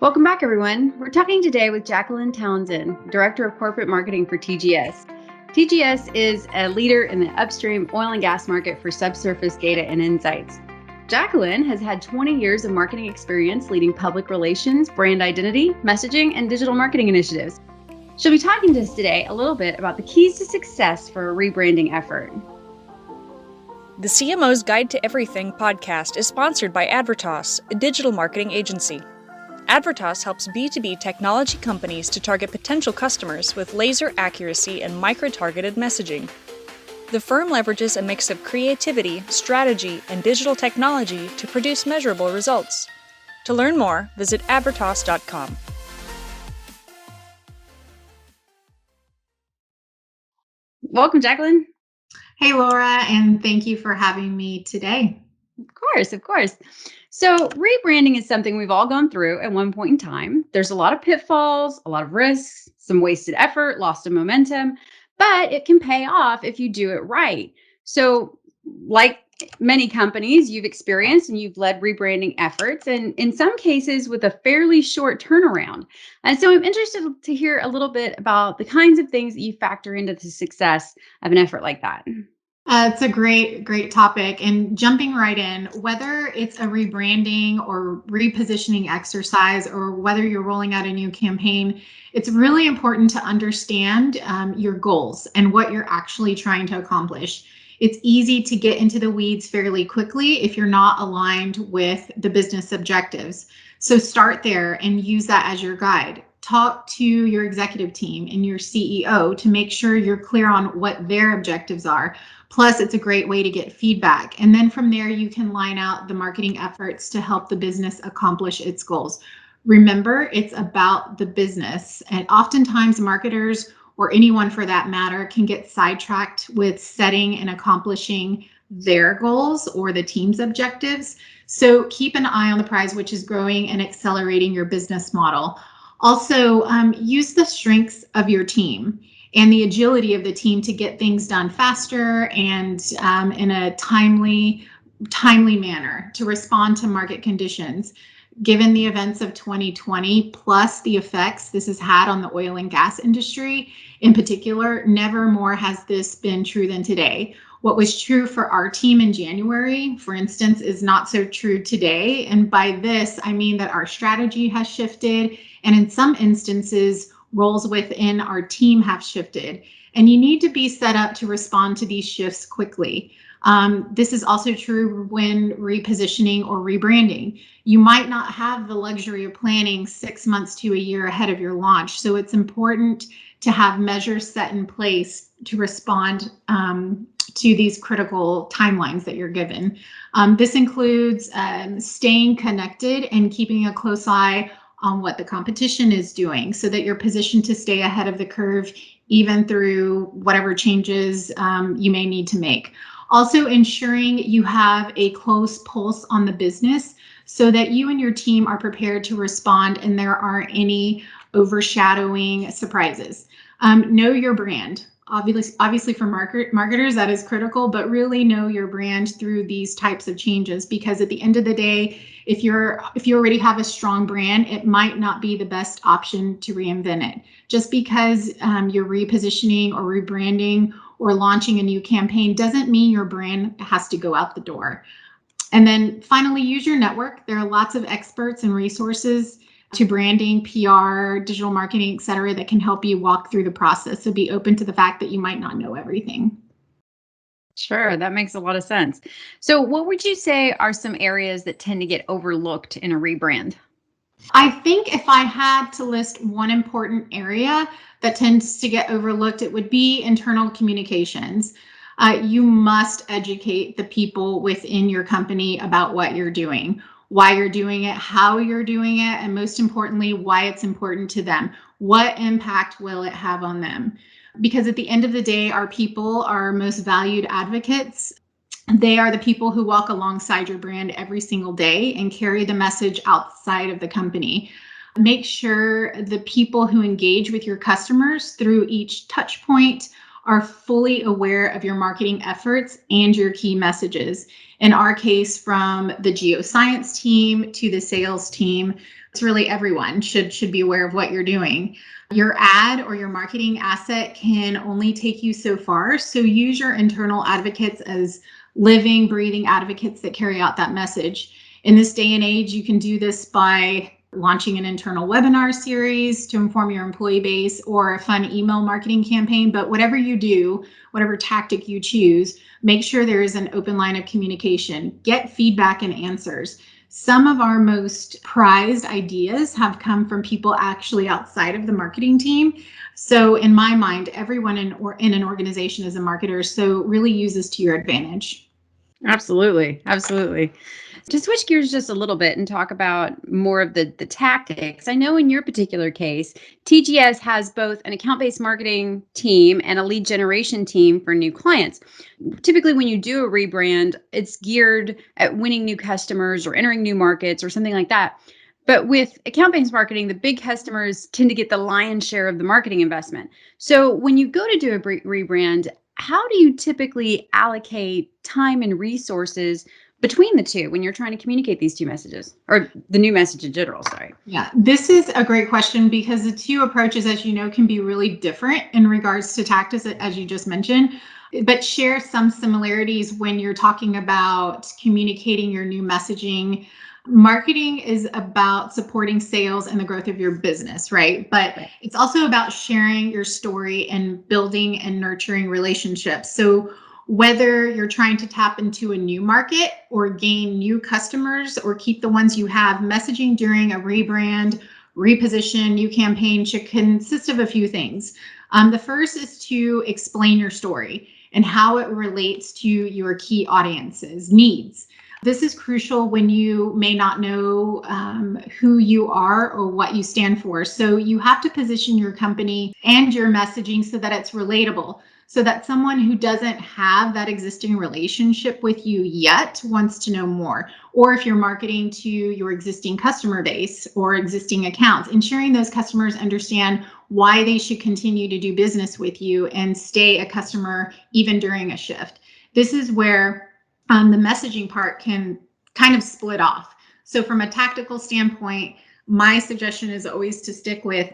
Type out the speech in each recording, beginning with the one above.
Welcome back, everyone. We're talking today with Jaclyn Townsend, Director of Corporate Marketing for TGS. TGS is a leader in the upstream oil and gas market for subsurface data and insights. Jaclyn has had 20 years of marketing experience leading public relations, brand identity, messaging, and digital marketing initiatives. She'll be talking to us today a little bit about the keys to success for a rebranding effort. The CMO's Guide to Everything podcast is sponsored by Advertas, a digital marketing agency. Advertas helps B2B technology companies to target potential customers with laser accuracy and micro-targeted messaging. The firm leverages a mix of creativity, strategy, and digital technology to produce measurable results. To learn more, visit Advertas.com. Welcome, Jaclyn. Hey, Laura, and thank you for having me today. Of course. So rebranding is something we've all gone through at one point in time. There's a lot of pitfalls, a lot of risks, some wasted effort, lost of momentum, but it can pay off if you do it right. So like many companies you've experienced and you've led rebranding efforts, and in some cases with a fairly short turnaround. And so I'm interested to hear a little bit about the kinds of things that you factor into the success of an effort like that. It's a great topic. And jumping right in, whether it's a rebranding or repositioning exercise, or whether you're rolling out a new campaign, it's really important to understand your goals and what you're actually trying to accomplish. It's easy to get into the weeds fairly quickly if you're not aligned with the business objectives. So start there and use that as your guide. Talk to your executive team and your CEO to make sure you're clear on what their objectives are. Plus, it's a great way to get feedback. And then from there, you can line out the marketing efforts to help the business accomplish its goals. Remember, it's about the business. And oftentimes marketers, or anyone for that matter, can get sidetracked with setting and accomplishing their goals or the team's objectives. So keep an eye on the prize, which is growing and accelerating your business model. Also, use the strengths of your team and the agility of the team to get things done faster and in a timely manner to respond to market conditions. Given the events of 2020, plus the effects this has had on the oil and gas industry in particular, never more has this been true than today. What was true for our team in January, for instance, is not so true today. And by this, I mean that our strategy has shifted, and in some instances, roles within our team have shifted. And you need to be set up to respond to these shifts quickly. This is also true when repositioning or rebranding. You might not have the luxury of planning 6 months to a year ahead of your launch. So it's important to have measures set in place to respond to these critical timelines that you're given. This includes staying connected and keeping a close eye on what the competition is doing so that you're positioned to stay ahead of the curve, even through whatever changes you may need to make. Also, ensuring you have a close pulse on the business so that you and your team are prepared to respond and there aren't any overshadowing surprises. Know your brand. Obviously for marketers, that is critical, but really know your brand through these types of changes, because at the end of the day, if you already have a strong brand, it might not be the best option to reinvent it. Just because you're repositioning or rebranding or launching a new campaign doesn't mean your brand has to go out the door. And then finally, use your network. There are lots of experts and resources to branding, PR, digital marketing, et cetera, that can help you walk through the process. So be open to the fact that you might not know everything. Sure, that makes a lot of sense. So what would you say are some areas that tend to get overlooked in a rebrand? I think if I had to list one important area that tends to get overlooked, it would be internal communications. You must educate the people within your company about what you're doing, why you're doing it, how you're doing it, and most importantly, why it's important to them. What impact will it have on them? Because at the end of the day, our people are our most valued advocates. They are the people who walk alongside your brand every single day and carry the message outside of the company. Make sure the people who engage with your customers through each touch point are fully aware of your marketing efforts and your key messages. In our case, from the geoscience team to the sales team, It's really everyone should be aware of what you're doing. Your ad or your marketing asset can only take you so far. So use your internal advocates as living, breathing advocates that carry out that message. In this day and age, you can do this by launching an internal webinar series to inform your employee base or a fun email marketing campaign. But whatever you do, whatever tactic you choose, make sure there is an open line of communication. Get feedback and answers. Some of our most prized ideas have come from people actually outside of the marketing team. So in my mind, everyone in an organization is a marketer. So really use this to your advantage. Absolutely. Absolutely. To switch gears just a little bit and talk about more of the tactics, I know in your particular case, TGS has both an account-based marketing team and a lead generation team for new clients. Typically, when you do a rebrand, it's geared at winning new customers or entering new markets or something like that. But with account-based marketing, the big customers tend to get the lion's share of the marketing investment. So when you go to do a rebrand, how do you typically allocate time and resources between the two when you're trying to communicate these two messages, or the new message in general? Sorry. Yeah, this is a great question because the two approaches, as you know, can be really different in regards to tactics, as you just mentioned, but share some similarities when you're talking about communicating your new messaging. Marketing is about supporting sales and the growth of your business, right? But it's also about sharing your story and building and nurturing relationships. So whether you're trying to tap into a new market or gain new customers or keep the ones you have, messaging during a rebrand, reposition, new campaign should consist of a few things. The first is to explain your story and how it relates to your key audience's needs. This is crucial when you may not know who you are or what you stand for. So you have to position your company and your messaging so that it's relatable, so that someone who doesn't have that existing relationship with you yet wants to know more. Or if you're marketing to your existing customer base or existing accounts, ensuring those customers understand why they should continue to do business with you and stay a customer even during a shift. This is where the messaging part can kind of split off. So from a tactical standpoint, my suggestion is always to stick with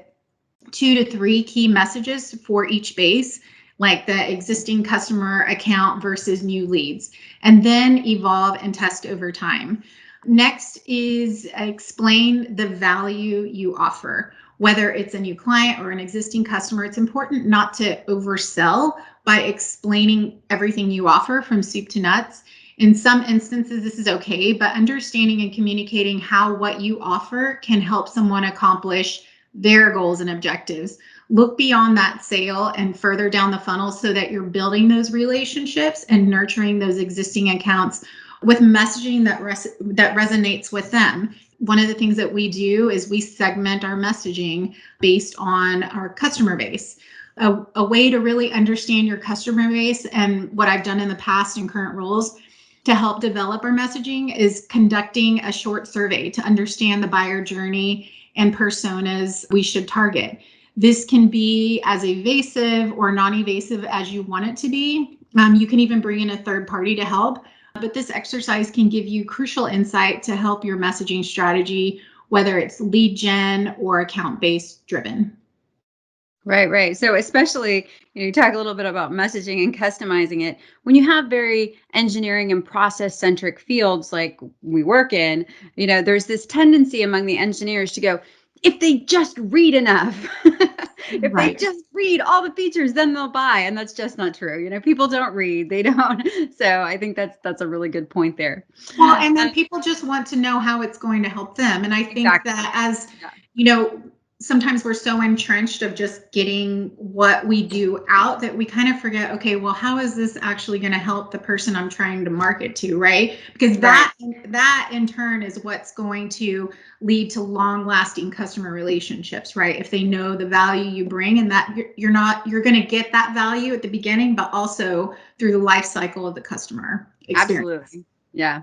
2 to 3 key messages for each base, like the existing customer account versus new leads, and then evolve and test over time. Next is explain the value you offer. Whether it's a new client or an existing customer, it's important not to oversell by explaining everything you offer from soup to nuts. In some instances, this is okay, but understanding and communicating how what you offer can help someone accomplish their goals and objectives. Look beyond that sale and further down the funnel so that you're building those relationships and nurturing those existing accounts with messaging that resonates with them. One of the things that we do is we segment our messaging based on our customer base. A way to really understand your customer base, and what I've done in the past in current roles to help develop our messaging, is conducting a short survey to understand the buyer journey and personas we should target. This can be as evasive or non-evasive as you want it to be. You can even bring in a third party to help, but this exercise can give you crucial insight to help your messaging strategy, whether it's lead gen or account-based driven. Right. So especially, you talk a little bit about messaging and customizing it. When you have very engineering and process centric fields like we work in, there's this tendency among the engineers to go, if they just read enough, if Right. they just read all the features, then they'll buy. And that's just not true. People don't read, they don't. So I think that's a really good point there. Well, and then people just want to know how it's going to help them. And I think Exactly. that as, sometimes we're so entrenched of just getting what we do out that we kind of forget, okay, well, how is this actually going to help the person I'm trying to market to, right? Because that in turn is what's going to lead to long-lasting customer relationships, right? If they know the value you bring, and that you're going to get that value at the beginning, but also through the life cycle of the customer experience. Absolutely. Yeah.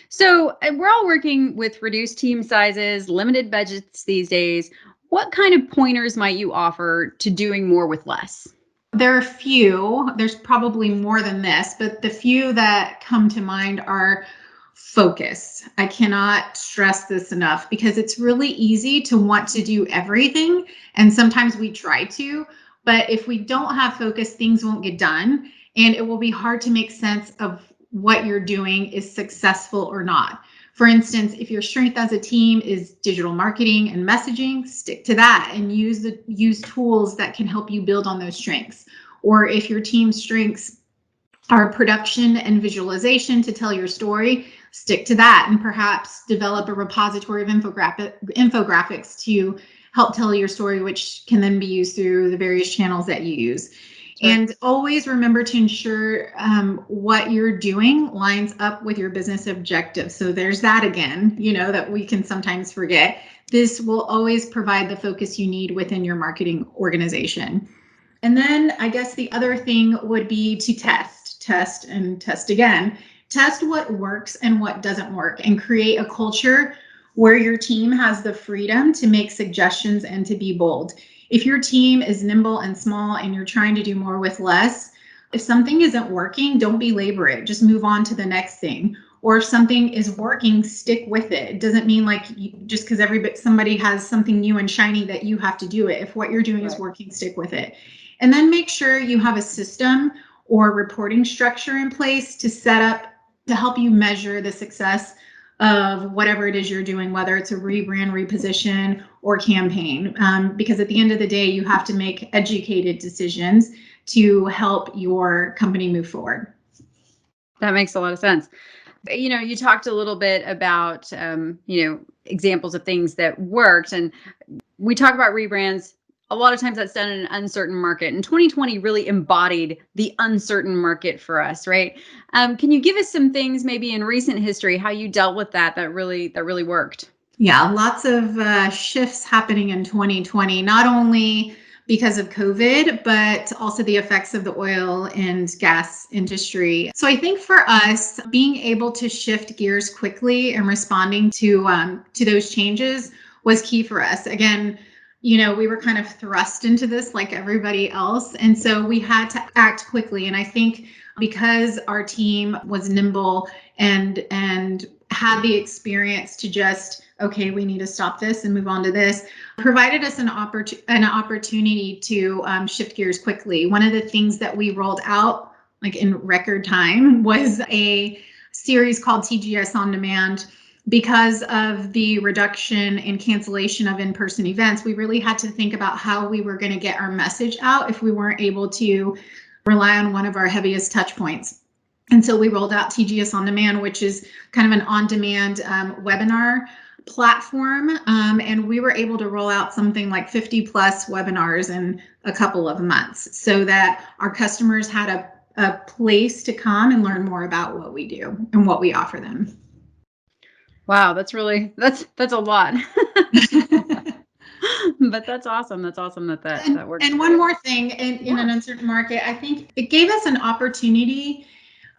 So we're all working with reduced team sizes, limited budgets these days. What kind of pointers might you offer to doing more with less? There are a few. There's probably more than this, but the few that come to mind are focus. I cannot stress this enough because it's really easy to want to do everything. And sometimes we try to, but if we don't have focus, things won't get done. And it will be hard to make sense of what you're doing is successful or not. For instance, if your strength as a team is digital marketing and messaging, stick to that and use tools that can help you build on those strengths. Or if your team's strengths are production and visualization to tell your story, stick to that and perhaps develop a repository of infographics to help tell your story, which can then be used through the various channels that you use. Sure. And always remember to ensure what you're doing lines up with your business objectives. So there's that again, that we can sometimes forget. This will always provide the focus you need within your marketing organization. And then I guess the other thing would be to test and test again. Test what works and what doesn't work and create a culture where your team has the freedom to make suggestions and to be bold. If your team is nimble and small and you're trying to do more with less, if something isn't working, don't belabor it. Just move on to the next thing. Or if something is working, stick with it. It doesn't mean like just because somebody has something new and shiny that you have to do it. If what you're doing is working, stick with it. And then make sure you have a system or reporting structure in place to set up to help you measure the success of whatever it is you're doing, whether it's a rebrand, reposition, or campaign. Because at the end of the day, you have to make educated decisions to help your company move forward. That makes a lot of sense. You talked a little bit about, examples of things that worked, and we talk about rebrands. A lot of times that's done in an uncertain market, and 2020 really embodied the uncertain market for us, right? Can you give us some things maybe in recent history, how you dealt with that really worked? Yeah, lots of shifts happening in 2020, not only because of COVID, but also the effects of the oil and gas industry. So I think for us, being able to shift gears quickly and responding to those changes was key for us. Again, we were kind of thrust into this like everybody else. And so we had to act quickly. And I think because our team was nimble and had the experience to just, okay, we need to stop this and move on to this, provided us an opportunity to shift gears quickly. One of the things that we rolled out like in record time was a series called TGS On Demand. Because of the reduction and cancellation of in-person events, we really had to think about how we were going to get our message out if we weren't able to rely on one of our heaviest touch points. And so we rolled out TGS On Demand, which is kind of an on-demand webinar platform. And we were able to roll out something like 50 plus webinars in a couple of months so that our customers had a place to come and learn more about what we do and what we offer them. Wow, that's a lot. But that's awesome. That's awesome that works. And one more thing, in an uncertain market, I think it gave us an opportunity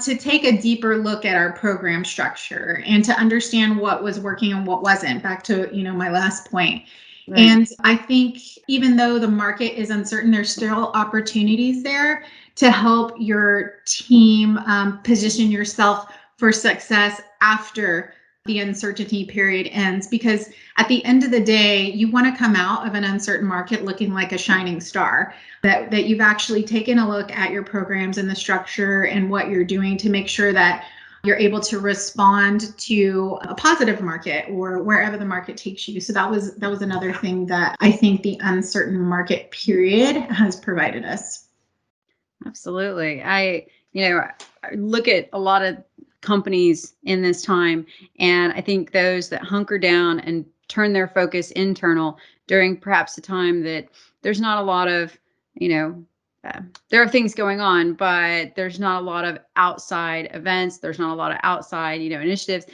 to take a deeper look at our program structure and to understand what was working and what wasn't, back to, my last point. Right. And I think even though the market is uncertain, there's still opportunities there to help your team position yourself for success after the uncertainty period ends, because at the end of the day, you want to come out of an uncertain market looking like a shining star, that you've actually taken a look at your programs and the structure and what you're doing to make sure that you're able to respond to a positive market or wherever the market takes you. So that was another thing that I think the uncertain market period has provided us. Absolutely. I look at a lot of companies in this time, and I think those that hunker down and turn their focus internal during perhaps a time that there's not a lot of, there are things going on, but there's not a lot of outside events. There's not a lot of outside, initiatives.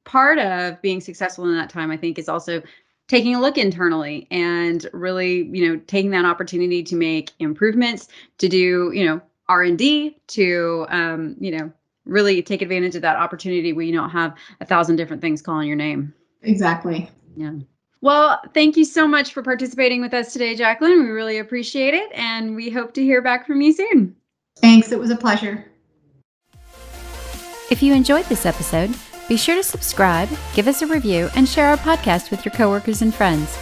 Part of being successful in that time, I think, is also taking a look internally and really, taking that opportunity to make improvements, to do, R&D, to, really take advantage of that opportunity where you don't have 1,000 different things calling your name. Exactly. Yeah. Well, thank you so much for participating with us today, Jaclyn. We really appreciate it, and we hope to hear back from you soon. Thanks. It was a pleasure. If you enjoyed this episode, Be sure to subscribe, give us a review, and share our podcast with your coworkers and friends.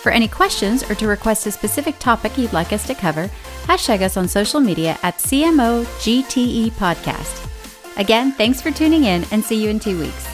For any questions or to request a specific topic you'd like us to cover, hashtag us on social media at CMOGTE Podcast. Again, thanks for tuning in and see you in 2 weeks.